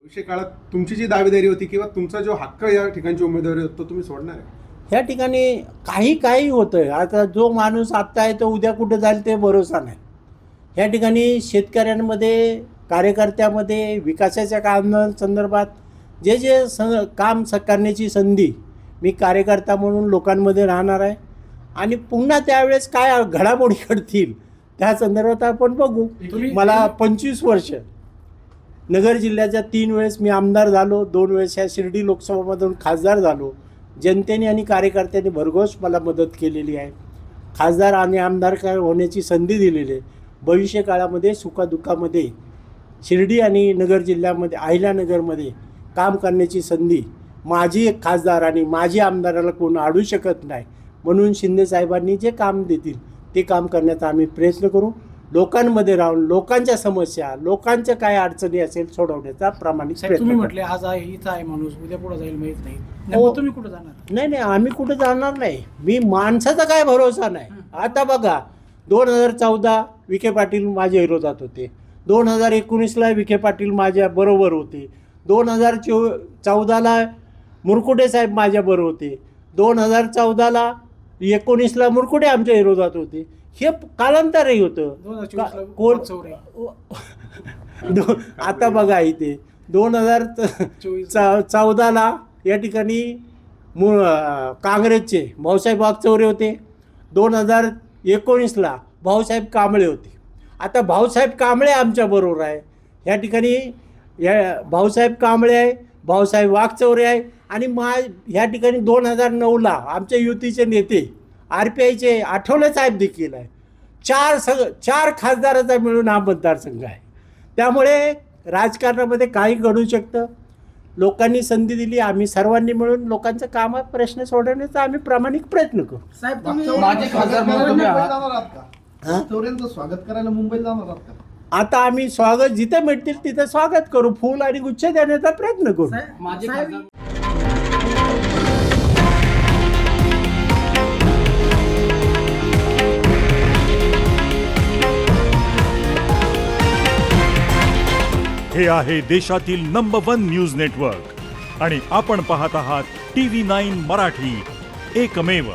भविष्य काळात तुमची जी दावेदारी होती किंवा तुमचा जो हक्क या ठिकाणची उमेदवारी होतो तुम्ही सोडणार आहे? ह्या ठिकाणी काही होतं. आता जो माणूस आत्ता आहे तो उद्या कुठे जाईल ते भरोसा नाही. ह्या ठिकाणी शेतकऱ्यांमध्ये, कार्यकर्त्यामध्ये, विकासाच्या कामांसंदर्भात जे काम करण्याची संधी मी कार्यकर्ता म्हणून लोकांमध्ये राहणार आहे. आणि पुन्हा त्यावेळेस काय घडामोडी घडतील त्या संदर्भात आपण बघू. मला 25 वर्ष नगर जिल्ह्याच्या 3 वेळेस मी आमदार झालो, 2 वेळेस ह्या शिर्डी लोकसभामधून खासदार झालो. जनतेने आणि कार्यकर्त्यांनी भरघोस मला मदत केलेली आहे. खासदार आणि आमदार होण्याची संधी दिलेली आहे. भविष्य काळामध्ये सुखादुःखामध्ये शिर्डी आणि नगर जिल्ह्यामध्ये, अहिल्यानगरमध्ये काम करण्याची संधी माझी एक खासदार आणि माझी आमदाराला कोण अडू शकत नाही. म्हणून शिंदेसाहेबांनी जे काम देतील ते काम करण्याचा आम्ही प्रयत्न करू. लोकांमध्ये राहून लोकांच्या समस्या, लोकांच्या काय अडचणी असेल सोडवण्याचा प्रामाणिक प्रयत्न तुम्ही करू. म्हटले आज आहे इथं आहे माणूस, उद्या पुढे जाईल माहीत नाही. हो. नेमकं तुम्ही कुठे जाणार? नाही आम्ही कुठे जाणार नाही. मी माणसाचा काय भरोसा नाही. आता बघा 2014 विखे पाटील माझ्या विरोधात होते, 2019ला विखे पाटील माझ्या बरोबर होते, 2014ला मुरकुटे साहेब माझ्या बरोबर होते, 2014ला 19ला मुरकुटे आमच्या विरोधात होते. हे कालांतरही होतं. 2024 आता बघा इथे 2014ला या ठिकाणी काँग्रेसचे भाऊसाहेब वागचौरे होते, 2019ला भाऊसाहेब कांबळे होते. आता भाऊसाहेब कांबळे आमच्याबरोबर आहे. ह्या ठिकाणी भाऊसाहेब कांबळे आहे, भाऊसाहेब वागचौरे आहे आणि ह्या ठिकाणी 2009ला आमच्या युतीचे नेते RPIचे आठवले साहेब देखील आहे. 4 खासदाराचा मिळून हा मतदारसंघ आहे. त्यामुळे राजकारणामध्ये काही घडू शकतं. लोकांनी संधी दिली, आम्ही सर्वांनी मिळून लोकांचं काम प्रश्न सोडवण्याचा आम्ही प्रामाणिक प्रयत्न करू. साहेब माझे खासदार म्हणून तुम्ही आहात. हां? चौऱ्यांचं स्वागत करायला मुंबईला जाणार आहात का? आता आम्ही स्वागत जिथे मिळतील तिथे स्वागत करू, फूल आणि गुच्छ देण्याचा प्रयत्न करू. माझे खासदार हे आहे देशातील नंबर 1 न्यूज नेटवर्क आणि आपण पाहत आहात TV9 मराठी, एकमेव.